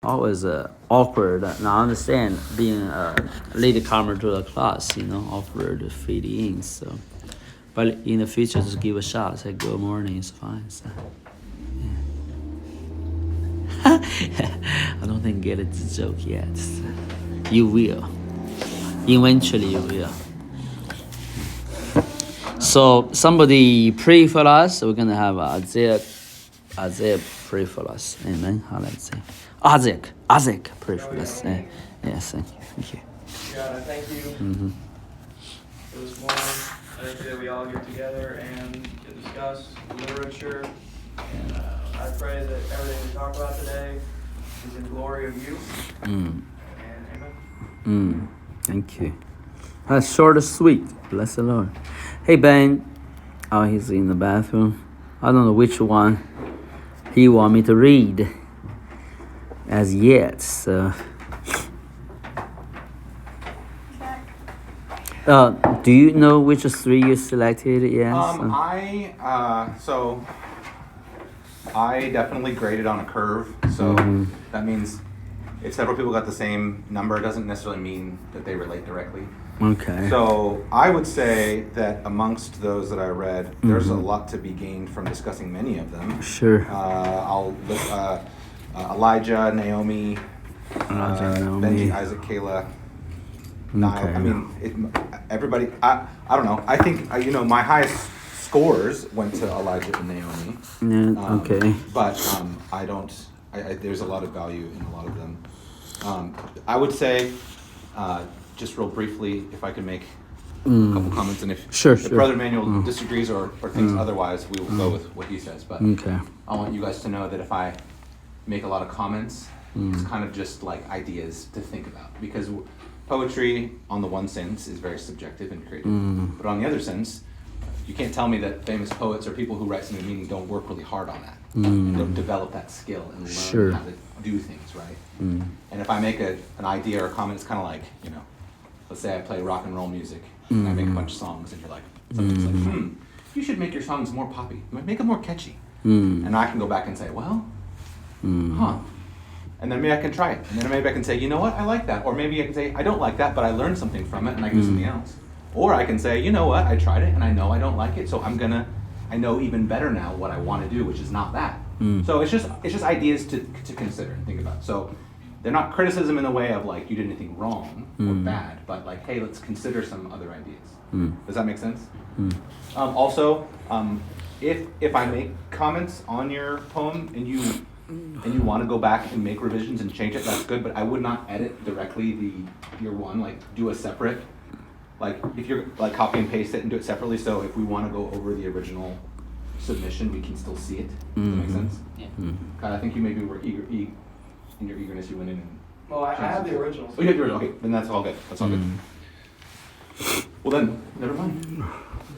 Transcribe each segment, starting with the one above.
always awkward. Now I understand being a latecomer to the class, awkward to fit in. So, but in the future, just give a shot. Say good morning, it's fine. So, I don't think get it the joke yet. So, you will. Eventually, you will. So somebody pray for us. We're gonna have Isaiah pray for us. Amen. Hallelujah. Isaac pray for us. Yes, thank you. God, I thank you for this morning. I thank you that we all get together and to discuss literature. And I pray that everything we talk about today is in glory of you. And amen. Thank you. That's short and sweet. Bless the Lord. Hey, Ben. Oh, he's in the bathroom. I don't know which one he want me to read as yet. So, do you know which three you selected? Yes. I definitely graded on a curve. So that means if several people got the same number, it doesn't necessarily mean that they relate directly. Okay. So I would say that amongst those that I read, there's a lot to be gained from discussing many of them. Sure. I'll list Elijah, Naomi, Benji, Isaac, Kayla, Niall. Okay. I mean, everybody. I don't know. I think my highest scores went to Elijah and Naomi. Yeah, okay. But I don't. There's a lot of value in a lot of them. I would say, just real briefly, if I can make a couple comments, and if Brother Emmanuel disagrees or thinks otherwise, we will go with what he says. But I want you guys to know that if I make a lot of comments, it's kind of just like ideas to think about, because poetry, on the one sense, is very subjective and creative, but on the other sense, you can't tell me that famous poets or people who write something meaning don't work really hard on that. Don't develop that skill and learn how to do things, right? And if I make an idea or a comment, it's kind of like, let's say I play rock and roll music and I make a bunch of songs, and you're like, somebody's like, you should make your songs more poppy, make them more catchy. And I can go back and say, well, and then maybe I can try it, and then maybe I can say, you know what, I like that, or maybe I can say, I don't like that, but I learned something from it, and I can do something else. Or I can say, you know what, I tried it, and I know I don't like it, so I know even better now what I want to do, which is not that. So it's just ideas to consider and think about. So they're not criticism in the way of like you did anything wrong or bad, but like, hey, let's consider some other ideas. Does that make sense? Also, if I make comments on your poem and you want to go back and make revisions and change it, that's good. But I would not edit directly your one. Like do a separate. Like if you're like copy and paste it and do it separately. So if we want to go over the original submission, we can still see it. Does that make sense? Yeah. God, I think you maybe were eager. In your eagerness, you went in and... Well, I have the originals. Oh, you have the original. Okay, then that's all good. That's all good. Well then, never mind.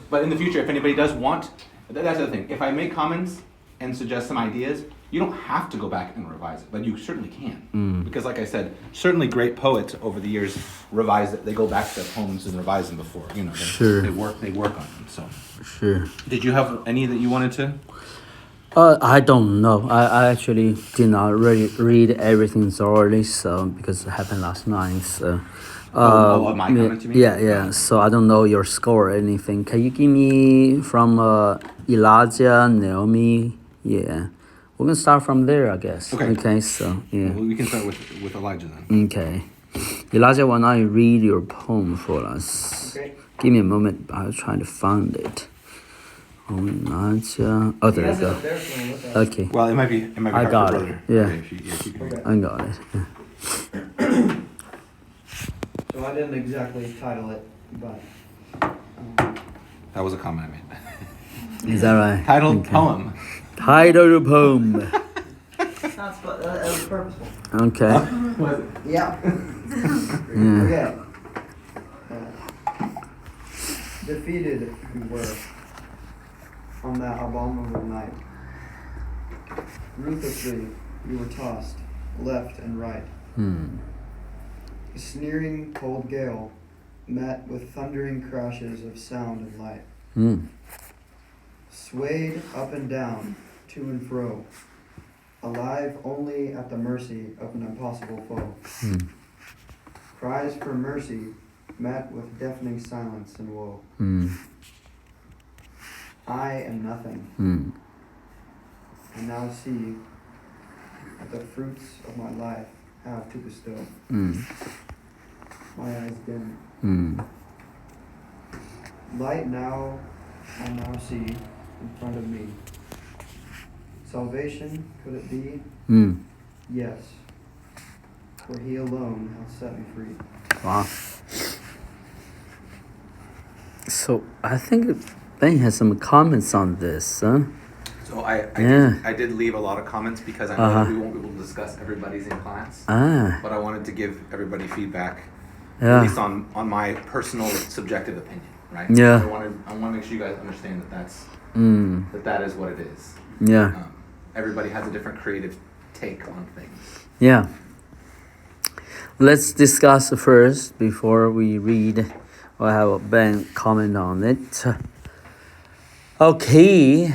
But in the future, if anybody does want... That's the other thing. If I make comments and suggest some ideas, you don't have to go back and revise it, but you certainly can. Because like I said, certainly great poets over the years revise it. They go back to their poems and revise them before. They work on them. So. Sure. Did you have any that you wanted to... I don't know. I actually did not really read everything thoroughly, so because it happened last night. So, my comments, you mean? Yeah. So I don't know your score or anything. Can you give me from Elijah, Naomi? Yeah, we're gonna start from there, I guess. Okay. So yeah. Well, we can start with Elijah then. Okay. Elijah, why not you read your poem for us? Okay. Give me a moment. I'm trying to find it. Elijah. Oh, there we go. Okay. Well, it might be. I got it. Yeah. Okay. I got it. Yeah. So I didn't exactly title it, but... That was a comment I made. Is that right? Titled poem. Title poem. That was purposeful. Okay. Was it? Yeah. Yeah. Okay. Defeated we were on that abominable night. Ruthlessly we were tossed left and right. A sneering cold gale met with thundering crashes of sound and light. Swayed up and down, to and fro, alive only at the mercy of an impossible foe. Cries for mercy met with deafening silence and woe. I am nothing. I now see what the fruits of my life have to bestow. My eyes dim. Light now I now see in front of me. Salvation, could it be? Yes. For he alone hath set me free. Wow. So I think Ben has some comments on this, huh? So I did leave a lot of comments because I know that we won't be able to discuss everybody's in class. But I wanted to give everybody feedback, at least on my personal subjective opinion, right? Yeah. I want to make sure you guys understand that that is what it is. Yeah. Everybody has a different creative take on things. Yeah. Let's discuss first before we read or have Ben comment on it. Okay.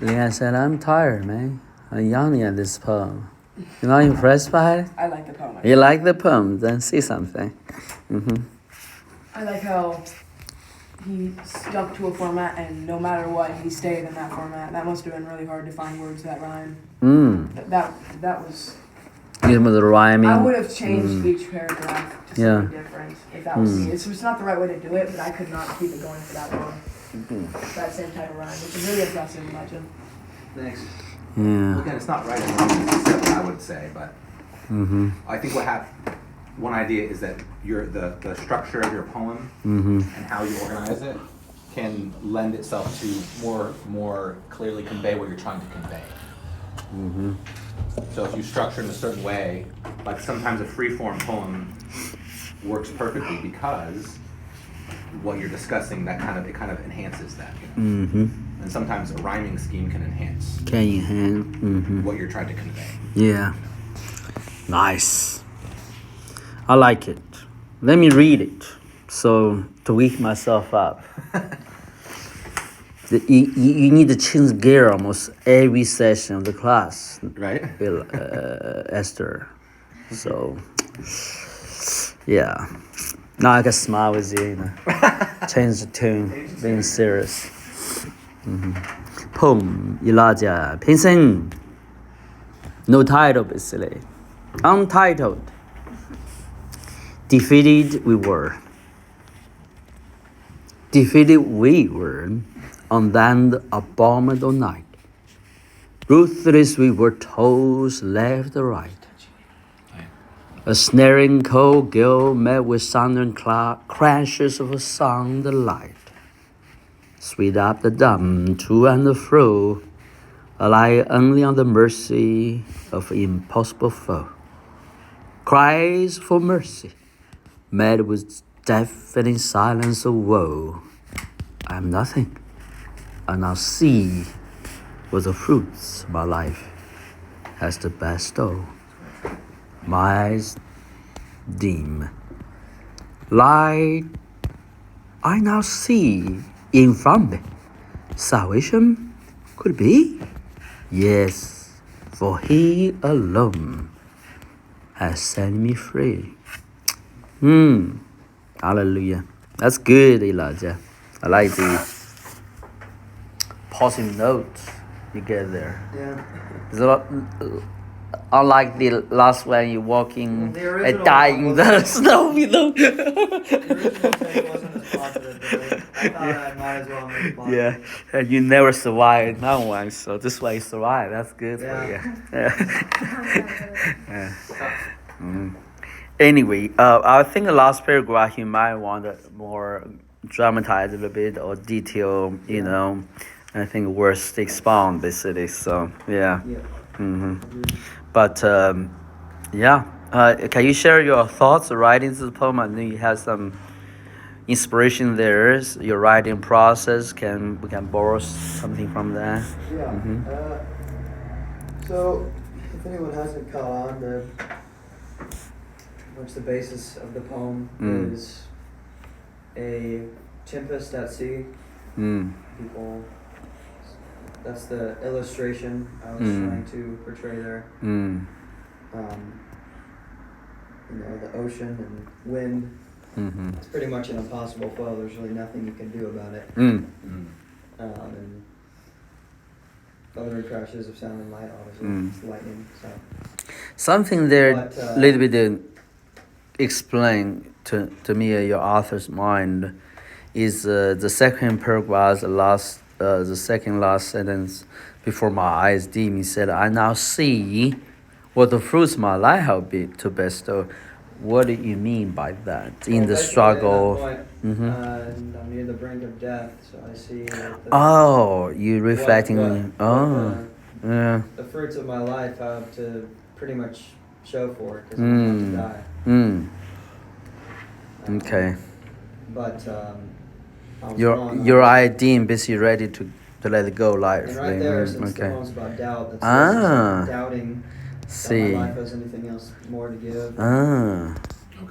Leanne said, I'm tired, man. I'm yawning at this poem. You're not impressed by it? I like the poem. You like the poem? Then say something. I like how he stuck to a format, and no matter what, he stayed in that format. That must have been really hard to find words that rhyme. That was. Give me the rhyming. I would have changed each paragraph to something different if that was me. It's not the right way to do it, but I could not keep it going for that long. That same type of rhyme, which is really impressive, imagine. Thanks. Yeah. Well, again, it's not right and wrong, it's just I would say, but I think one idea is that the structure of your poem and how you organize it can lend itself to more clearly convey what you're trying to convey. So if you structure in a certain way, like sometimes a free-form poem works perfectly because what you're discussing, it kind of enhances that. You know? And sometimes a rhyming scheme can enhance what you're trying to convey. Yeah. Nice. I like it. Let me read it. So to wake myself up. You need to change gear almost every session of the class. Right? Esther. So, yeah. Now I can smile with you, change the tune, being serious. Poem, Elijah, Pinson. No title, basically. Untitled. Defeated we were. Defeated we were on that abominable night. Ruthless we were tossed left and right. A snaring cold gale met with southern crashes of a sound light. Sweet up the dumb to and fro, lie only on the mercy of impossible foe. Cries for mercy, met with deafening silence of woe. I am nothing, and I'll see what the fruits of my life has to bestow. My eyes dim. Light I now see in front of me. Salvation could be? Yes, for he alone has set me free. Hallelujah. That's good, Elijah. I like the pausing notes you get there. Yeah. It's a lot, unlike the last one, you're walking and dying in the snow, you know. The original take wasn't as positive, but I thought I might as well make it positive. Yeah, and you never survived that one, so this way you survive. That's good for you. Anyway, I think the last paragraph you might want to more dramatize a little bit or detail, you know. I think words to expound basically. So yeah. But can you share your thoughts writing this poem? I know you have some inspiration there. Your writing process. We can borrow something from that. Yeah. So if anyone hasn't caught on, the basis of the poem is a tempest at sea. People that's the illustration I was trying to portray there. Mm. You know, the ocean and wind. Mm-hmm. It's pretty much an impossible flow. There's really nothing you can do about it. Mm. And thunder and crashes of sound and light, obviously, it's lightning. So Something there, But, a little bit explain to me your author's mind is the second paragraph, the second last sentence before my eyes dim. He said, "I now see what the fruits my life have been to bestow." What do you mean by that? In the basically struggle. at that point, and I'm near the brink of death, so I see that Oh, you reflecting. Yeah. the fruits of my life have to pretty much show for it because I'm about to die. Okay. But I was Your wrong. your idea basically ready to let it go life. And right there, since the Okay. one's about doubt, that's Ah. doubting See. that my life has anything else more to give. Ah.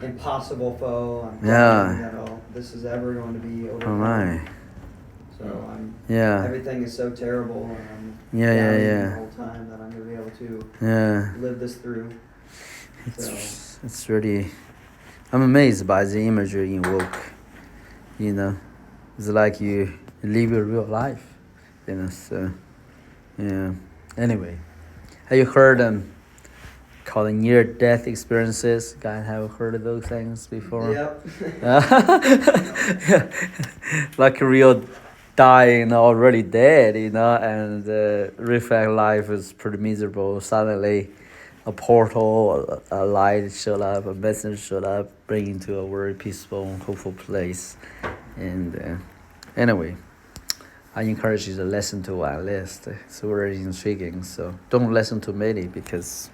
Impossible foe. I'm Yeah. doubting that this is ever going to be over. Oh my. So I'm. Yeah. Everything is so terrible, and I'm Yeah, doubting yeah. the whole time that I'm gonna be able to Yeah. live this through. So It's really. I'm amazed by the imagery you invoke. You know, it's like you live your real life. You know. So, yeah. Anyway, have you heard called near-death experiences? Guys, have you heard of those things before? Yep. Like a real dying, already dead, you know, and reflect life is pretty miserable. Suddenly, a portal, a light showed up, a message showed up, bringing to a very peaceful, hopeful place. And anyway, I encourage you to listen to one list. It's very intriguing. So don't listen to many because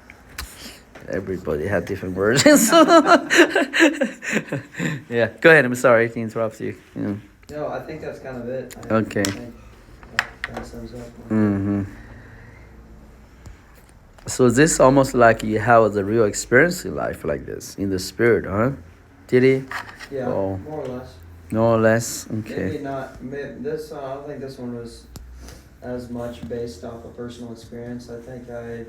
everybody had different versions. Yeah, go ahead. I'm sorry to interrupt you. Yeah. No, I think that's kind of it. Okay. I think that kind of sums up. Mm-hmm. So this almost like you have the real experience in life like this, in the spirit, huh? Did he? Yeah, Oh. more or less. More or less? Maybe Okay. not. This I don't think this one was as much based off of personal experience. I think I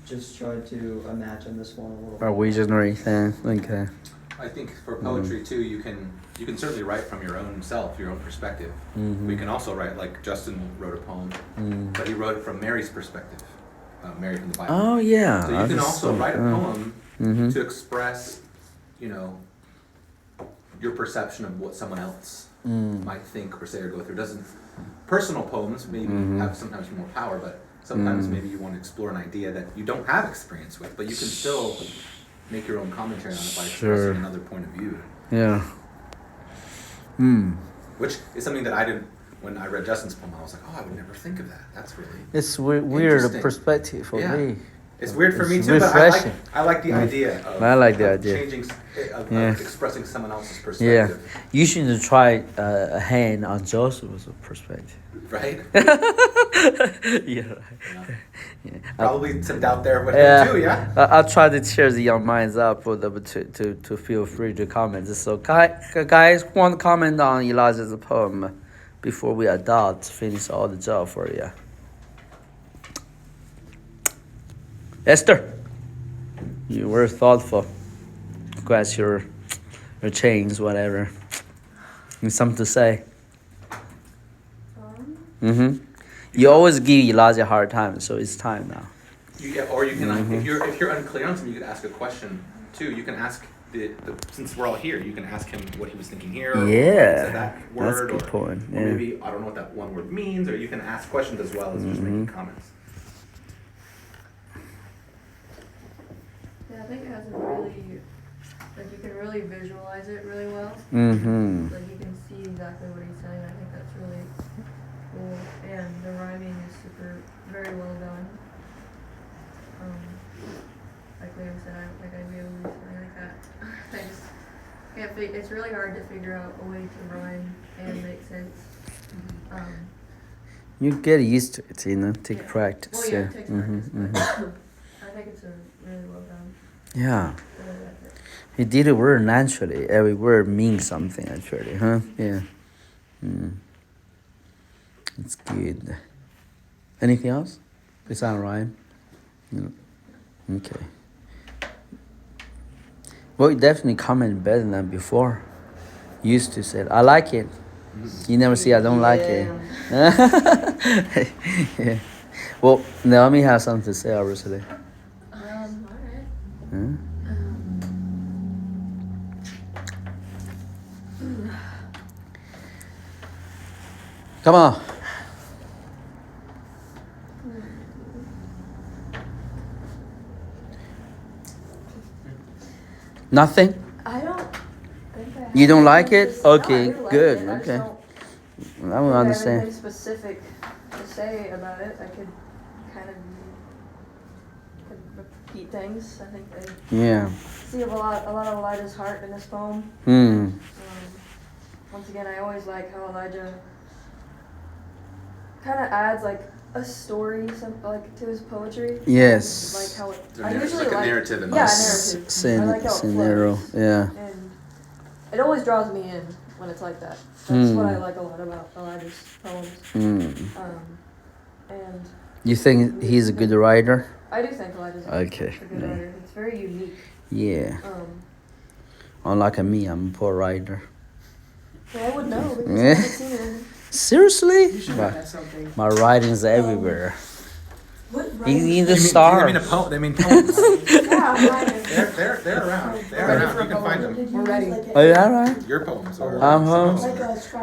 just tried to imagine this one a little. A visionary thing. Okay. I think for poetry too, you can certainly write from your own self, your own perspective. Mm-hmm. We can also write, like Justin wrote a poem, but he wrote it from Mary's perspective, Mary from the Bible. Oh yeah. So you can also write a poem Mm-hmm. to express, your perception of what someone else might think or say or go through. Personal poems maybe have sometimes more power, but sometimes maybe you want to explore an idea that you don't have experience with, but you can still make your own commentary on it by expressing another point of view. Yeah. Which is something that I didn't, when I read Justin's poem, I was like, oh, I would never think of that. That's really It's weird Interesting. perspective for Yeah. me. It's weird for me It's too, refreshing. but I like the idea of, I like the of idea. changing, of Yeah. expressing someone else's Yeah. perspective. You should try a hand on Joseph's perspective. Right? Yeah. Yeah. Probably some doubt there with Yeah. him too, yeah? I'll try to cheer the young minds up for them to feel free to comment. So, guys, want to comment on Elijah's poem before we adult finish all the job for you? Esther, you were thoughtful. Glad your change, whatever. You something to say? You always give Elijah a hard time, so it's time now. Or you can, if you're unclear on something, you could ask a question too. You can ask since we're all here, you can ask him what he was thinking here. Or Yeah, said that that's word, a good or point. Yeah. maybe I don't know what that one word means, or you can ask questions as well as just making comments. Yeah, I think it has a really, you can really visualize it really well. Mm-hmm. Like you can see exactly what he's saying. I think that's really cool. And the rhyming is very well done. Like Liam said, I don't think I'd be able to do something like that. I just can't it's really hard to figure out a way to rhyme and make sense. You get used to it, take Yeah. practice. Well, yeah, it takes practice, Mm-hmm. but I think it's really well done. Yeah. Really like it. He did it very naturally. Every word means something, actually, huh? Yeah. It's good. Anything else? Besides Ryan? No. Okay. Well, you definitely comment better than before. You used to say, I like it. You never see I don't like it. Yeah. Well, Naomi has something to say, obviously. Alright. Hmm? Come on. Nothing? I don't think I have You don't like it? anything to- no, I Okay, do like good. it. I just Okay. don't I will think I have understand. anything specific to say about it. I could kind of repeat things. I think I Yeah. see a lot of Elijah's heart in this poem. Hmm. Once again, I always like how Elijah kind of adds like a story, to his poetry. Yes. Like how it. There's I usually like a like narrative in yeah, a this. narrative. I like how it Scenario. flows. Yeah. And it always draws me in when it's like that. That's what I like a lot about Elijah's poems. Hmm. And You think he's a good writer? I do think Elijah's a Okay. good writer. It's very unique. Yeah. Um, Unlike me, I'm a poor writer. I would know because I haven't seen it. Seriously? You should have something. My writing's everywhere. What In the They stars. mean a poem. They mean poems. Yeah, writing. They're around. They're Ready around. for You a can find poem? them. We're ready. Oh, yeah, right. Your poems. Or I'm home.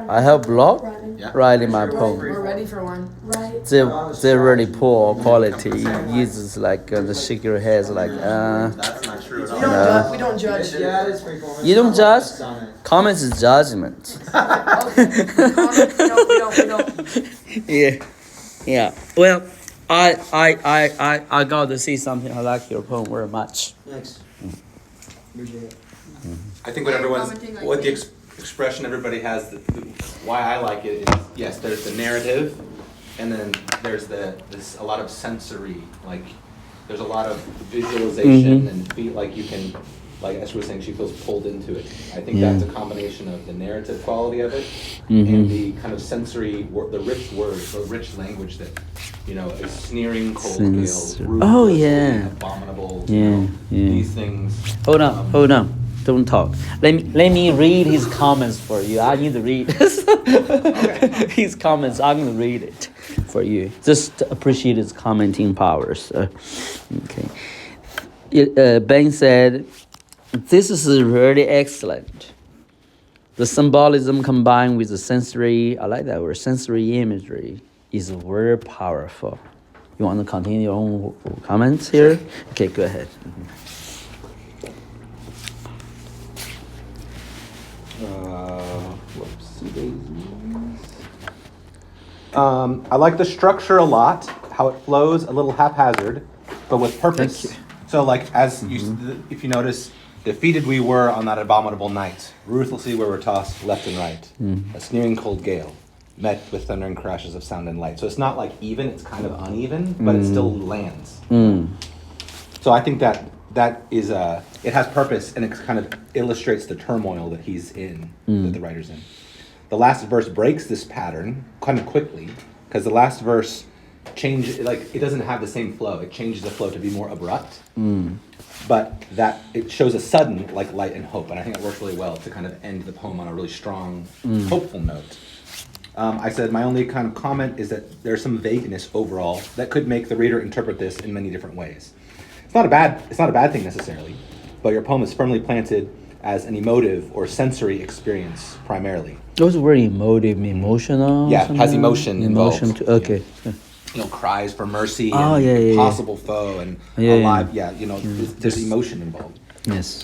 I help blog Yeah. writing my We're poem. ready for one. They're really poor quality. Uses like the shake your heads like That's not true at We all. don't No. judge. We don't judge. Yeah, it's free form. You don't judge? Sonnet. Comments is judgment. Okay. We don't. Yeah. Well, I got to see something. I like your poem very much. Thanks. Appreciate it. I think what everyone's, Commenting like what the me. expression everybody has, why I like it is, yes, there's the narrative, and then there's this a lot of sensory, like, there's a lot of visualization and feel like you can, like as she was saying, she feels pulled into it. I think Yeah. that's a combination of the narrative quality of it Mhm. and the kind of sensory, the rich words, the rich language that, is sneering, cold gale, Oh, ruthless, yeah. abominable, Yeah, yeah. these things. Hold on. Don't talk. Let me read his comments for you. I need to read his comments. I'm gonna read it for you. Just appreciate his commenting powers. Okay. Ben said, "This is really excellent. The symbolism combined with the sensory, I like that word, sensory imagery, is very powerful." You want to continue your own comments here? Okay, go ahead. I like the structure a lot, how it flows a little haphazard, but with purpose. Thank you. So like if you notice, defeated we were on that abominable night, ruthlessly we were tossed left and right, a sneering cold gale, met with thundering crashes of sound and light. So it's not like even, it's kind of uneven, but it still lands. So I think that is it has purpose, and it kind of illustrates the turmoil that he's in, that the writer's in. The last verse breaks this pattern kind of quickly, because the last verse it doesn't have the same flow. It changes the flow to be more abrupt, but that it shows a sudden light and hope, and I think it works really well to kind of end the poem on a really strong, hopeful note. I said my only kind of comment is that there's some vagueness overall that could make the reader interpret this in many different ways. It's not a bad thing necessarily, but your poem is firmly planted as an emotive or sensory experience primarily. Those were emotional. Yeah, it has emotion Emotion involved. too. Okay. Cries for mercy Oh, and yeah, yeah, impossible foe and Yeah, alive. Yeah, there's emotion involved. Yes.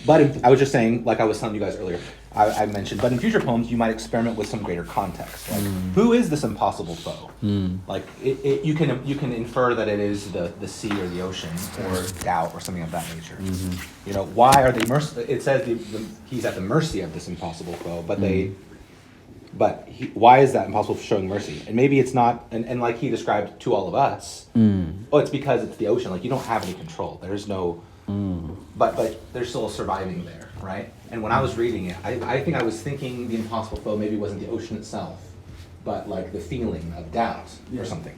But I was just saying, like I was telling you guys earlier, I mentioned, but in future poems, you might experiment with some greater context. Like, who is this impossible foe? Like, you can infer that it is the sea or the ocean or doubt or something of that nature. Why are they it says he's at the mercy of this impossible foe, but why is that impossible for showing mercy? And maybe it's not, and like he described to all of us, it's because it's the ocean. Like, you don't have any control. There's no, but there's still a surviving there, right? And when I was reading it, I think I was thinking the impossible foe maybe wasn't the ocean itself, but like the feeling of doubt or something.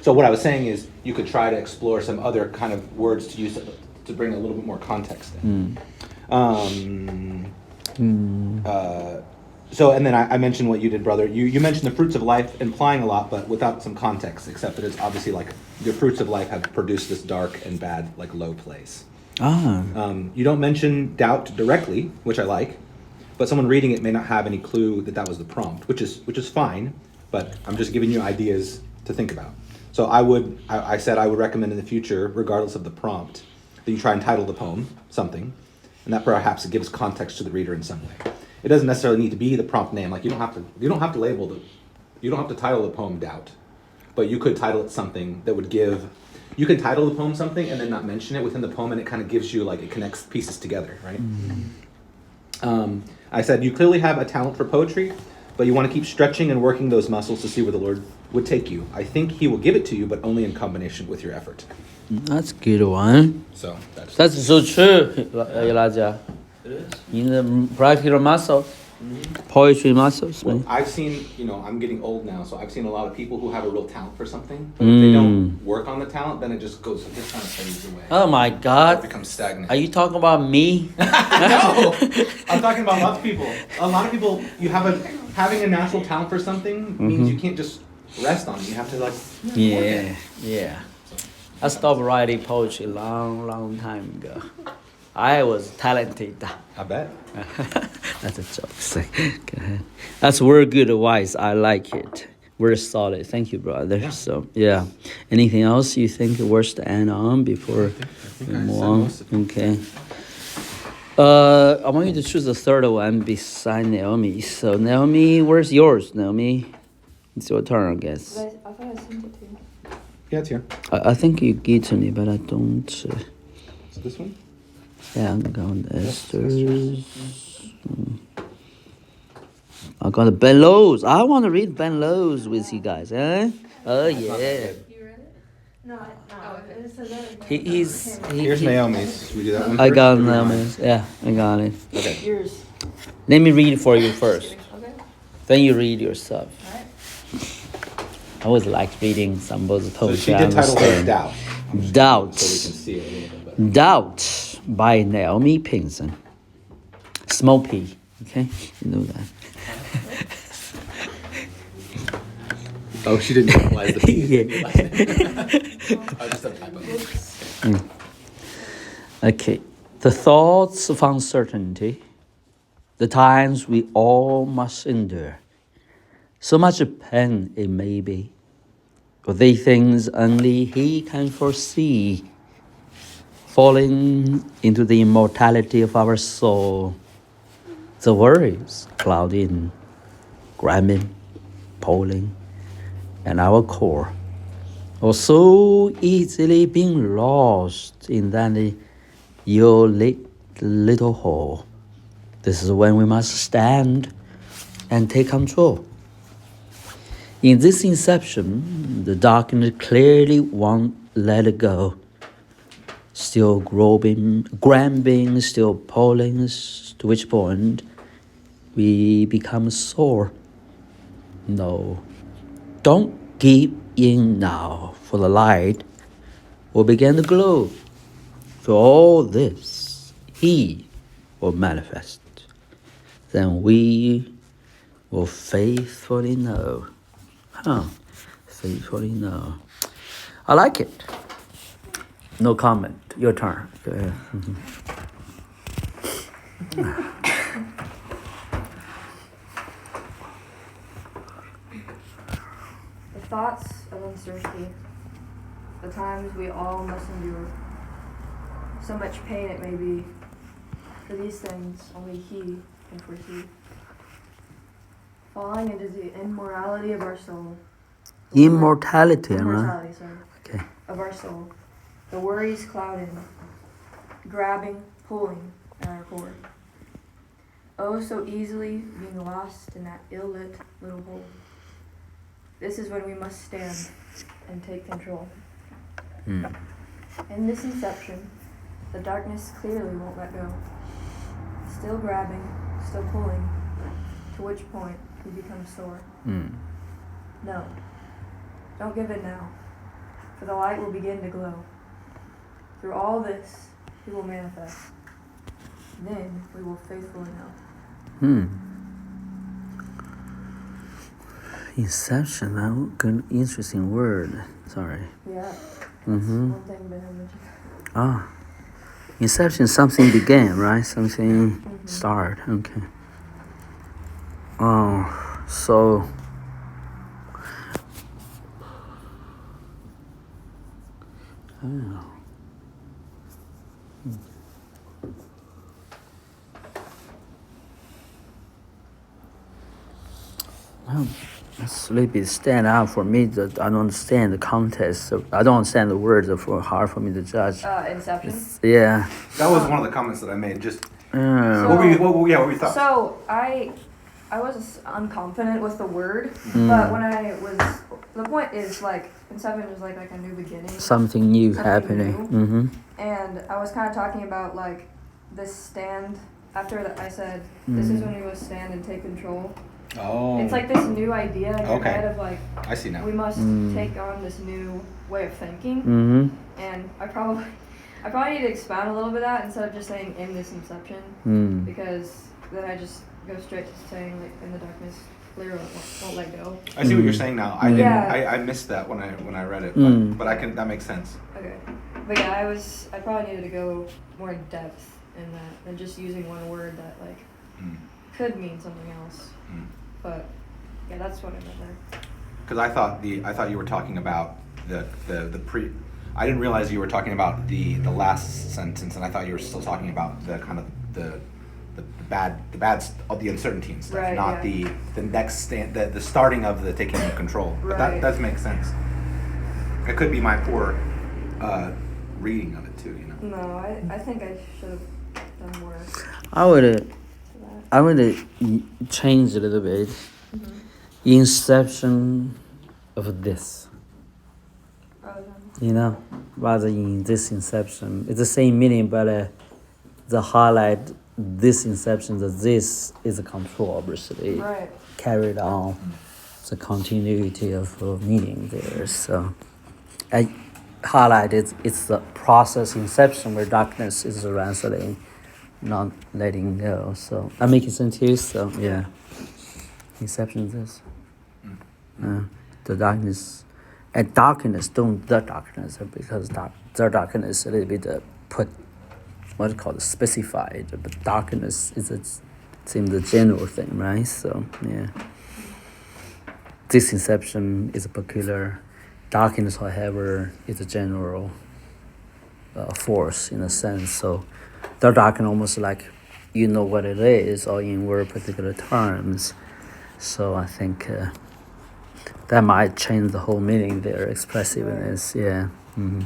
So what I was saying is you could try to explore some other kind of words to use to bring a little bit more context in. So, and then I mentioned what you did, brother. You mentioned the fruits of life, implying a lot, but without some context, except that it's obviously like the fruits of life have produced this dark and bad, like low place. You don't mention doubt directly, which I like, but someone reading it may not have any clue that that was the prompt, which is fine, but I'm just giving you ideas to think about. So I said I would recommend in the future, regardless of the prompt, that you try and title the poem something, and that perhaps it gives context to the reader in some way. It doesn't necessarily need to be the prompt name. Like you don't have to title the poem Doubt, but you could title it something that would give. You can title the poem something and then not mention it within the poem, and it kind of gives you like it connects pieces together, right? I said you clearly have a talent for poetry, but you want to keep stretching and working those muscles to see where the Lord would take you. I think He will give it to you, but only in combination with your effort. That's a good one. So that's so true, Elijah. It is. In the practical muscles, poetry muscles. Well, I've seen, I'm getting old now, so I've seen a lot of people who have a real talent for something, but if they don't work on the talent, then it just kind of fades away. Oh my God! It becomes stagnant. Are you talking about me? No, I'm talking about lots of people. A lot of people, having a natural talent for something means you can't just rest on it. You have to work it. Yeah. I stopped writing poetry long time ago. I was talented. I bet. That's a joke. Go ahead. That's very good advice. I like it. Very solid. Thank you, brother. Yeah. So, yeah. Anything else you think worth to add on before we move on? Okay. I want you to choose the third one beside Naomi. So, Naomi, where's yours, Naomi? It's your turn, I guess. I thought I sent it to you. Yeah, it's here. I think you give to me, but I don't. So this one? Yeah, I'm going Esther's. I got Ben Lowe's. I want to read Ben Lowe's with you guys, eh? Oh, yeah. You read it? No, it's another. Here's Naomi's. Should we do that one I first, got or do you want Naomi's. Yeah, I got it. Okay. Yours. Let me read it for you first. Okay. Then you read yourself. Alright. I always like reading somebody's So poetry. she I did title her understand. Doubt. Doubt. So we can see it a little bit better. Doubt by Naomi Pinson. Small P. Okay? You know that. Oh, she didn't capitalize the P. Yeah. I just have typo. Okay. The thoughts of uncertainty, the times we all must endure. So much pain it may be, but they things only He can foresee, falling into the immortality of our soul. The worries clouding, grabbing, pulling, and our core, or so easily being lost in that your little hole. This is when we must stand and take control. In this inception, the darkness clearly won't let it go. Still grabbing, still pulling, to which point we become sore. No, don't give in now, for the light will begin to glow. For all this, He will manifest. Then we will faithfully know. Faithfully know. I like it. No comment. Your turn. Go ahead. The thoughts of uncertainty, the times we all must endure. So much pain it may be. For these things only He can foresee. Falling into the immorality of our soul. Immortality, right? Immortality, sorry. Okay. Of our soul. The worries clouding, grabbing, pulling at our core. Oh, so easily being lost in that ill-lit little hole. This is when we must stand and take control. In this inception, the darkness clearly won't let go. Still grabbing, still pulling, to which point we become sore. No, Don't give in now, for the light will begin to glow. Through all this, he will manifest. Then we will faithfully know. Inception, that good, interesting word. Sorry. Yeah. Mm-hmm. One thing Ben had mentioned. Ah. Inception, something began, right? Something started. Okay. Oh, so. Oh. Well, that's a little bit stand out for me that I don't understand the context. So I don't understand the words, therefore hard for me to judge. Inception. Yeah. That was one of the comments that I made. Just Yeah. what were your thoughts? So I was unconfident with the word, but when I was, the point is like Inception is like a new beginning. Something new Something happening. new. Mm-hmm. And I was kind of talking about like this stand. After that, I said this is when we must stand and take control. Oh. It's like this new idea in your Okay. head of like I see now. we must take on this new way of thinking. Mm-hmm. And I probably need to expound a little bit of that instead of just saying in this inception, because then I just go straight to saying like in the darkness, clear won't let go. I see what you're saying now. I didn't. Yeah. I missed that when I read it, but I can. That makes sense. Okay, but yeah, I probably needed to go more in depth in that than just using one word that like could mean something else. But yeah, that's what I meant there. Because I thought you were talking about the pre. I didn't realize you were talking about the last sentence, and I thought you were still talking about the kind of the uncertainty and stuff, Right, not yeah. the next the starting of the taking of control. But that Right. does make sense. It could be my poor reading of it too, you know. No, I think I should have done more to I would that. change a little bit. Inception of this, you know, rather in this inception. It's the same meaning, but the highlight this inception that this is a control, obviously Right. carried on the continuity of meaning there. So I highlighted it's the process inception where darkness is wrestling, not letting go. So that making sense to you? So yeah. Inception is this. The darkness and darkness don't the darkness because the darkness a little bit put what's called specified, but darkness is seems the general thing, right? So yeah. This inception is a peculiar. Darkness, however, is a general force in a sense. So the darkness almost like you know what it is, or in very particular terms. So I think that might change the whole meaning there, expressiveness. Yeah. Mm-hmm.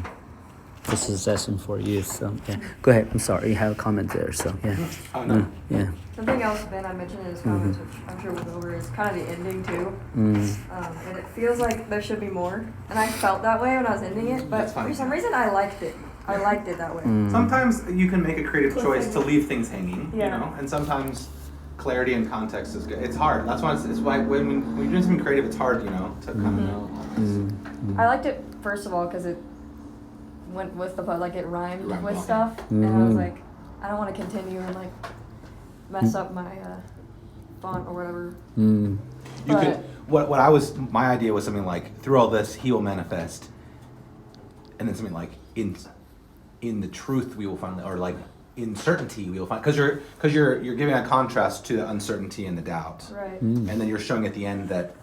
This is a session for you. So yeah. Go ahead. I'm sorry. You have a comment there. So yeah. Oh no. Yeah. Something else Ben I mentioned in his comments, which I'm sure we'll go over, is kind of the ending too. And it feels like there should be more. And I felt that way when I was ending it, but That's fine. for some reason I liked it. I liked it that way. Sometimes you can make a creative choice to leave things hanging, Yeah. you know, and sometimes clarity and context is good. It's hard. That's why it's why when you're doing something creative, it's hard, you know, to kind of know. I liked it first of all because it went with the like it rhymed Rhymed with well, stuff, and I was like, I don't want to continue and like mess up my font or whatever. You But- could my idea was something like through all this he will manifest, and then something like in the truth we will find, or like in certainty we will find, because you're giving a contrast to the uncertainty and the doubt, Right. and then you're showing at the end that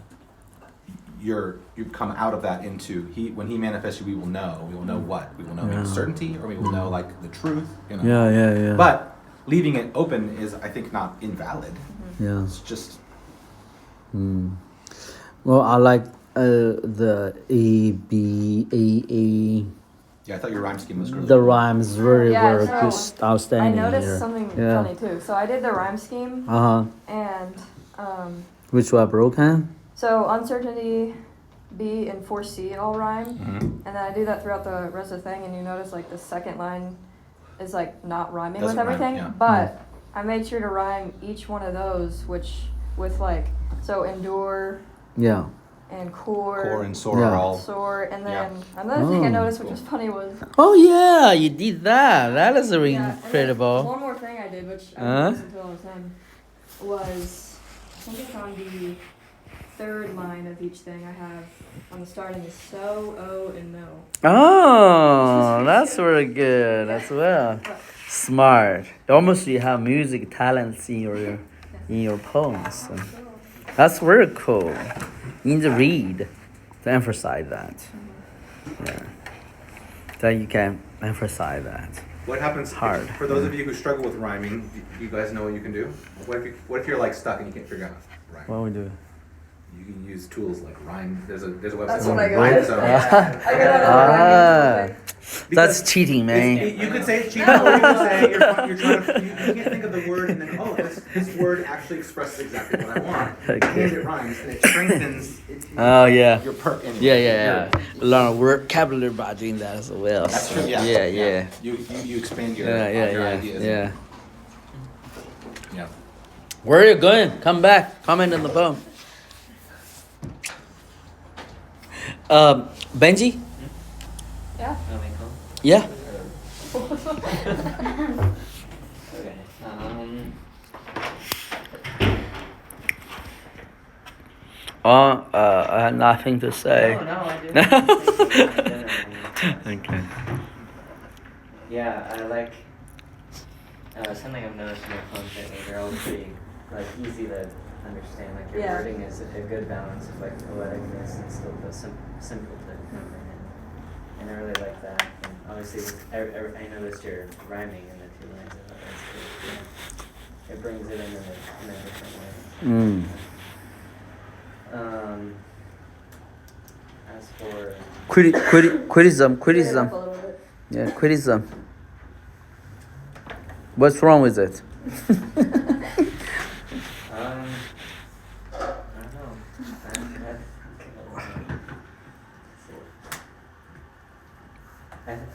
you come out of that into when he manifests you, we will know what we will know certainty, or we will know like the truth, you know. Yeah. But leaving it open is, I think, not invalid. Yeah. It's just Well, I like the A B A A. yeah. I thought your rhyme scheme was really The rhyme is very Yeah, very so good, outstanding I noticed here. something Yeah. funny too. So I did the rhyme scheme, and Which were broken. so uncertainty, B, and 4C all rhyme, and then I do that throughout the rest of the thing, and you notice like the second line is like not rhyming Doesn't with rhyme, everything, yeah. but I made sure to rhyme each one of those, which with like so endure, Yeah. and core. Core and sore Yeah. are all. Sore, and Yeah. then another thing I Oh. noticed, which was funny, was Oh yeah, you did that. That is really yeah, and then incredible. one more thing I did, which I Huh? didn't listen to all the time, was I think it's on the third line of each thing I have on the starting is so, oh, and no. Oh, that's really good as well. Smart. Almost you have music talents in your poems. So that's very cool. You need to read to emphasize that. Yeah. That you can emphasize that. What happens Hard. for those of you who struggle with rhyming? Do you guys know what you can do? What if you're like stuck and you can't figure out rhyme? What we do? You can use tools like Rhyme. There's a website That's called what I got. Rhyme Zone. I got out Ah, of that's cheating, man. You could say it's cheating, or you could say you're trying to. You can't think of the word, and then this word actually expresses exactly what I want, and it rhymes, and it strengthens. Oh yeah. Your perk. Anyway. Yeah. Learn vocabulary by doing that as well. That's So, true. Yeah. Yeah. You expand your Yeah. ideas. Yeah. Yeah. Where are you going? Come back. Comment on the poem. Benji? Yeah. Yeah. Okay. I had nothing to say. No, I didn't. Okay. Yeah, I like something I've noticed in your poems lately. They're all pretty like easy to understand. Like your Yeah. wording is a good balance of like poeticness and still the simple to comprehend. And I really like that. And obviously, I noticed your rhyming in the two lines. I thought that's cool. Yeah. It brings it in a different way. As for Criticism. Clear it up a little bit. Yeah, criticism. What's wrong with it? I don't know.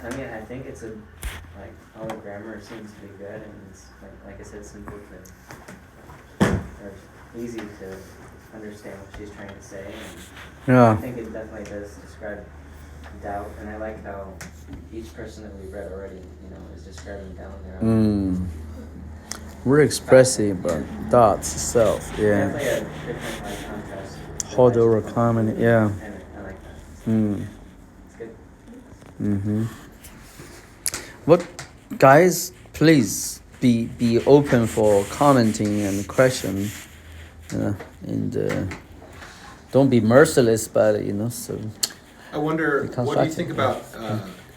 I mean, I think it's like all the grammar seems to be good, and it's like I said, simple to or easy to understand what she's trying to say. And I Yeah. think it definitely does describe doubt, and I like how each person that we've read already, is describing down their own. We're expressive, but thoughts itself. Yeah. Definitely a different like contrast. Hold over comment. Yeah. And I like that. It's good. What, guys? Please be open for commenting and question, and don't be merciless. But so. I wonder, Becomes what do you factual. think about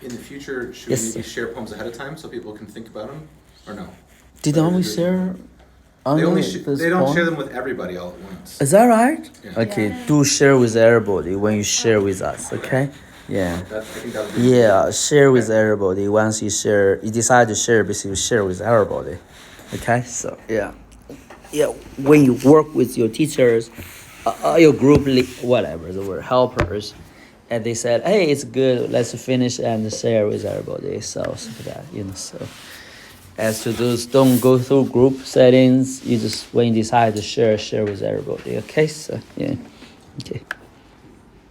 in the future? Should Yes, we maybe sir. share poems ahead of time so people can think about them, or no? Did they only share? They don't share them with everybody all at once. Is that right? Yeah. Okay, do share with everybody when you share with us. Okay. Yeah. I think that would be Yeah, share with everybody. Once you decide to share, basically share with everybody. Okay, so yeah. When you work with your teachers, your group, whatever the word, helpers, and they said, "Hey, it's good. Let's finish and share with everybody." So that so. As to those, don't go through group settings. You just when you decide to share with everybody. Okay, so yeah, okay.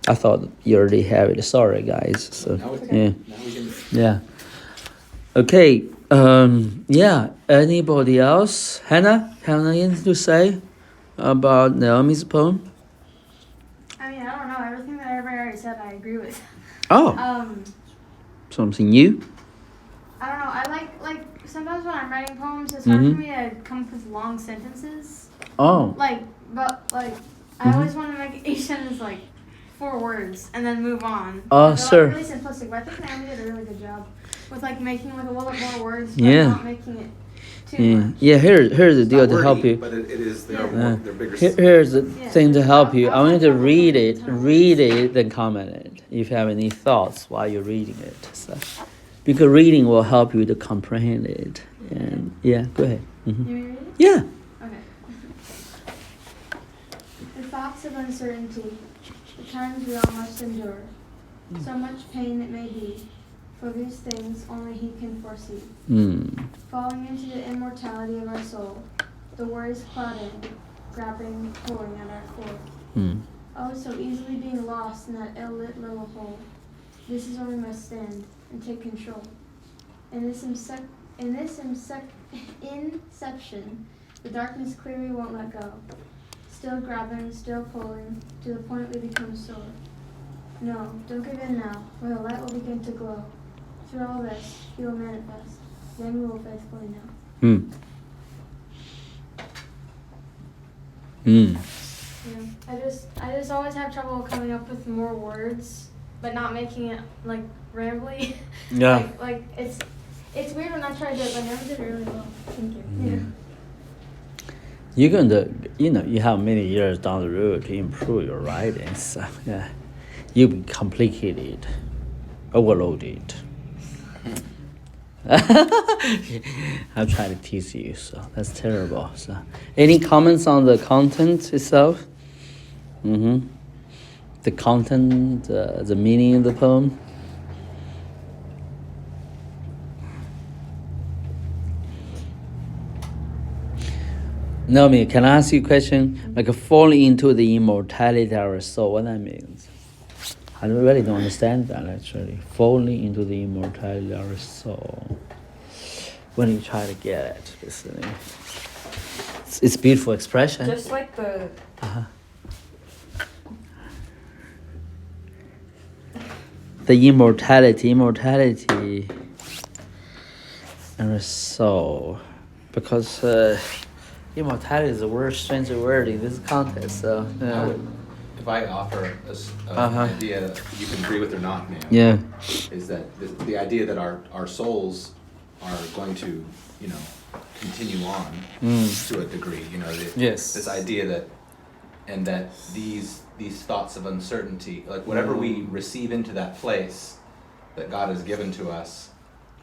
I thought you already have it. Sorry, guys. So Now we yeah, can. yeah. Okay. Yeah. Anybody else? Hannah, have anything to say about Naomi's poem? I mean, I don't know. Everything that everybody already said, I agree with. Oh, something new. I don't know. I like sometimes when I'm writing poems, it's hard Mhm. for me to come up with long sentences. Oh. I always want to make each sentence like 4 words and then move on. Oh, They're, sure. Like, really simplistic, but I think Naomi did a really good job with like making it with a little bit more words, but Yeah. not making it too Yeah. much. Yeah. Here's the It's deal not to help wordy, you. but it is. They're Yeah. they're bigger. Here's the Yeah. thing to help you. I want you to read it, I'll- then comment it. If you have any thoughts while you're reading it, so because reading will help you to comprehend it. And yeah, go ahead. You want me to read it? Yeah. Okay. The thoughts of uncertainty, the times we all must endure. So much pain it may be, for these things only He can foresee. Falling into the immortality of our soul, the worries clouding, grabbing, pulling at our core. Oh, so easily being lost in that ill-lit little hole. This is where we must stand and take control. In this inception, the darkness clearly won't let go. Still grabbing, still pulling, to the point we become sore. No, don't give in now, for the light will begin to glow. Through all this, he will manifest. Then we will faithfully know. Yeah. I just always have trouble coming up with more words, but not making it like rambly. Yeah. like it's weird when I try to do it, but I never did it really well. Thank you. Yeah. You're going to, you have many years down the road to improve your writing. So, yeah. You'll be complicated, overloaded. I'm trying to tease you, so that's terrible. So, any comments on the content itself? The content, the meaning of the poem? Naomi, can I ask you a question? Like falling into the immortality of our soul, what that means? I really don't understand that actually. Falling into the immortality of our soul. When you try to get it, basically. It's a beautiful expression. Just like the The immortality and our soul. Because immortality is a word, strange word in this context. So If I offer an idea you can agree with or not, man, yeah. is that the idea that our souls are going to, continue on to a degree, Yes. this idea that these thoughts of uncertainty, like whatever we receive into that place that God has given to us,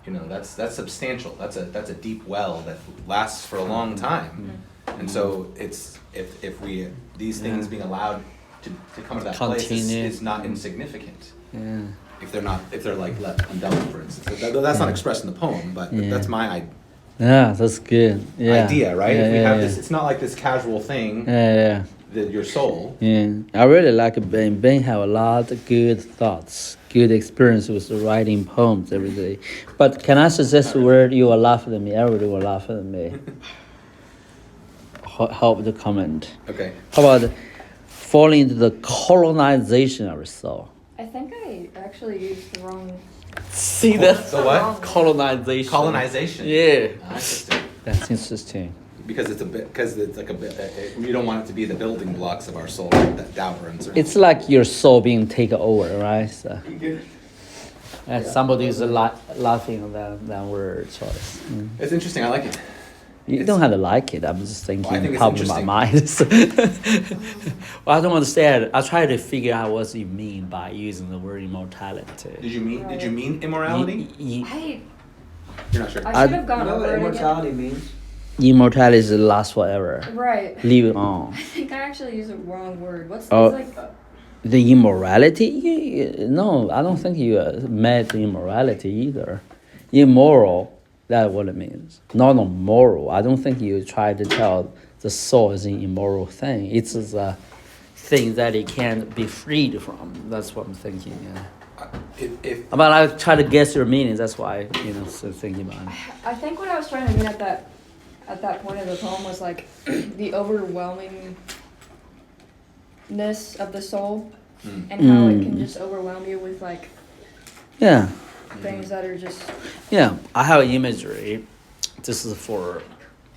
that's substantial. That's a deep well that lasts for a long time. And so it's if we these things being allowed to come to that place is not insignificant. Yeah. If they're like left undeveloped, for instance. That's not expressed in the poem, but that's my Yeah, that's good. Yeah. idea, right? Yeah, If we yeah, have yeah. this, it's not like this casual thing Yeah. that your soul. Yeah, I really like Ben. Ben have a lot of good thoughts, good experience with writing poems every day. But can I suggest a word? You will laugh at me. Everybody will laugh at me. Help the comment. Okay. How about falling into the colonization of our soul? I think I actually used the wrong. See that? The what? Colonization. Colonization. Yeah. Interesting. That's interesting. Because it's like a bit. We don't want it to be the building blocks of our soul, like that doubt or uncertainty. It's like your soul being taken over, right? So, and somebody is laughing at that word choice. It's interesting. I like it. You don't have to like it. I'm just thinking, Well, I think it's popping in my mind. Well, I don't understand. I try to figure out what you mean by using the word immortality. Did you mean immorality? You're not sure. I should have You gone know over what it again. immortality means? Immortality is last forever. Right. Leave it on. I think I actually used the wrong word. What's Oh. it's like? The immorality? No, I don't think you meant immorality either. Immoral, that's what it means. Not moral. I don't think you try to tell the soul is an immoral thing. It's a thing that it can't be freed from. That's what I'm thinking. Yeah. But I try to guess your meaning. That's why so thinking about it. I think what I was trying to mean at that point of the poem was like the overwhelmingness of the soul, and how it can just overwhelm you with like Yeah. things that are just. Yeah, I have imagery. This is for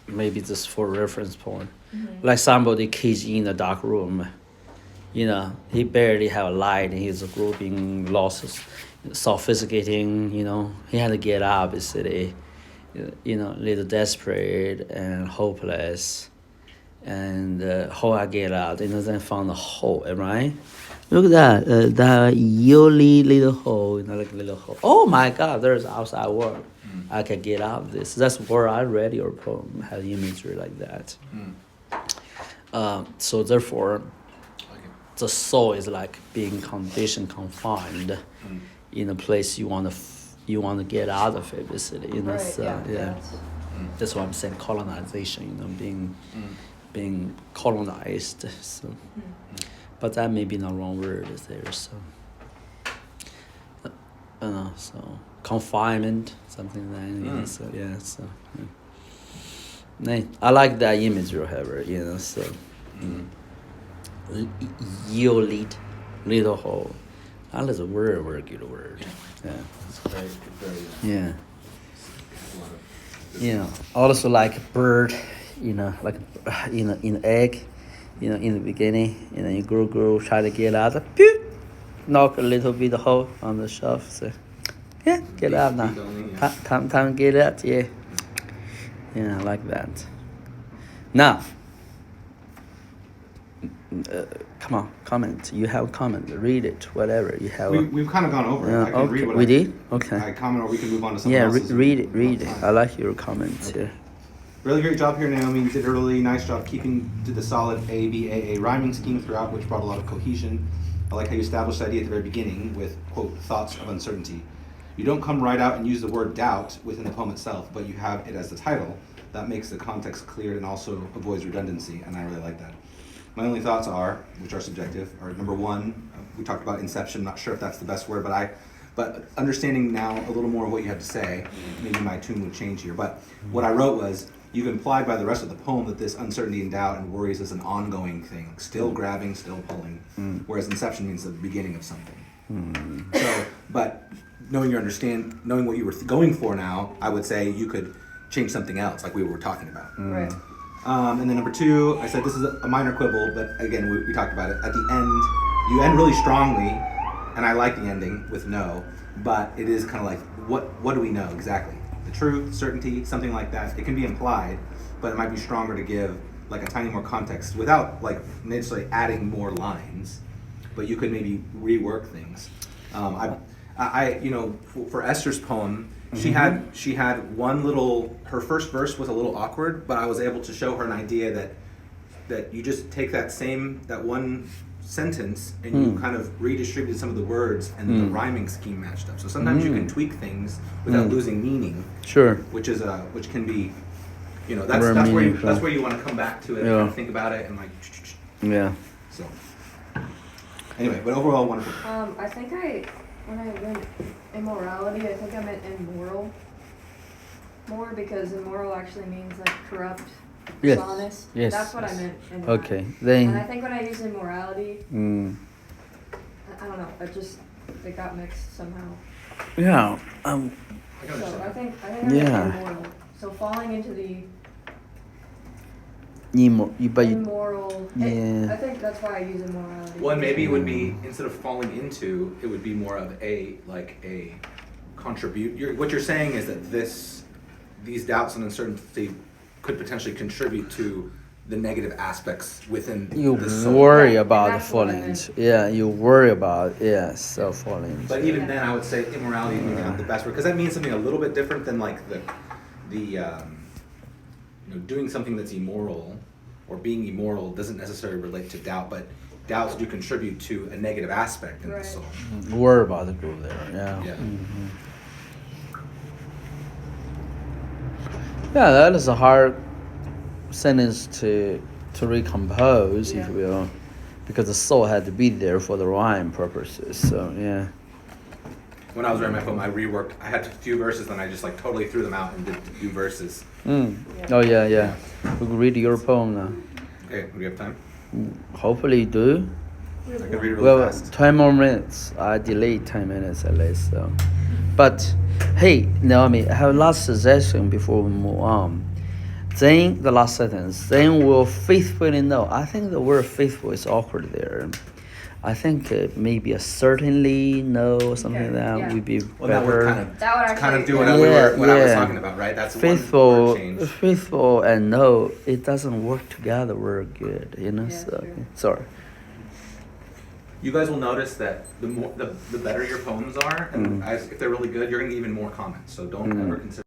reference point. Like somebody caged in a dark room. He barely have a light and he's grouping losses, sophisticating, he had to get out basically, little desperate and hopeless. And how I get out, then found a hole, right? Look at that, that yellow little hole, like a little hole. Oh my God, there's outside world. I can get out of this. That's where I read your poem, had imagery like that. So therefore, the soul is like being confined in a place you want to get out of it, basically. That's what I'm saying. Colonization, being colonized. So. but that may be the wrong word is there. So, so confinement, something like that. You know, so yeah, so. Yeah. I like that image you have, you know. So, yielded, little hole. That is a very good word. Yeah. It's very, Yeah. You know, also like a bird, you know, like in an egg, you know, in the beginning, you know, you grow, try to get out, pew, knock a little bit hole on the shelf, so yeah, get out now. Time to get out, yeah. Yeah, I like that. Now, come on, comment. You have a comment. Read it, whatever you have. We've kind of gone over it. I can okay. read what we did? Okay. I comment, or we can move on to something yeah, else. Read it. I like your comments. Okay. Yeah. Really great job here, Naomi. You did a really nice job keeping to the solid A-B-A-A rhyming scheme throughout, which brought a lot of cohesion. I like how you established the idea at the very beginning with, quote, thoughts of uncertainty. You don't come right out and use the word doubt within the poem itself, but you have it as the title. That makes the context clear and also avoids redundancy, and I really like that. My only thoughts are, which are subjective, are number one, we talked about inception, not sure if that's the best word, but understanding now a little more of what you had to say, maybe my tune would change here. But what I wrote was, you've implied by the rest of the poem that this uncertainty and doubt and worries is an ongoing thing, still grabbing, still pulling, whereas inception means the beginning of something. So, but knowing what you were going for now, I would say you could change something else, like we were talking about. Right. And then number two, I said this is a minor quibble, but again, we talked about it. At the end, you end really strongly, and I like the ending with no, but it is kind of like, what do we know exactly? The truth, certainty, something like that. It can be implied, but it might be stronger to give like a tiny more context without like necessarily adding more lines, but you could maybe rework things. I you know, for Esther's poem, she had one little, her first verse was a little awkward, but I was able to show her an idea that you just take that one sentence and you kind of redistributed some of the words and then the rhyming scheme matched up. So sometimes you can tweak things without losing meaning. Sure. Which can be, you know, that's where you want to come back to it and kind of think about it and like. Yeah. So. Anyway, but overall wonderful. I think when I meant immorality, I think I meant immoral more, because immoral actually means like corrupt, dishonest. Yes. That's what I meant. Okay. And I think when I use immorality, I don't know, it got mixed somehow. Yeah. So I think I meant immoral. So falling into the immoral. Yeah. I think that's why I use immorality. Well, and maybe it would be, instead of falling into, it would be more of a contribute. What you're saying is that these doubts and uncertainty could potentially contribute to the negative aspects within the soul. Worry about falling into. Yeah, you worry about falling into. But even then, I would say immorality is maybe not the best word, because that means something a little bit different than like doing something that's immoral or being immoral doesn't necessarily relate to doubt, but doubts do contribute to a negative aspect in the soul. Worry about the group there. Yeah. Yeah. Yeah, that is a hard sentence to recompose, if you will, because the soul had to be there for the rhyme purposes. So yeah. When I was writing my poem, I had a few verses, and I just like totally threw them out and did 2 verses. Oh yeah. We can read your poem now. Okay, do we have time? Hopefully you do. I can read it really fast. 10 more minutes. I delayed 10 minutes at least. So, but hey, Naomi, I have a last suggestion before we move on. Then the last sentence. Then we'll faithfully know. I think the word faithful is awkward there. I think maybe a certainly no or something like that would be Well, better. That would kind of do what I was talking about, right? That's faithful, one word change. faithful and no, it doesn't work together very good, you know. Sorry. You guys will notice that the better your poems are, and if they're really good, you're gonna get even more comments. So don't ever consider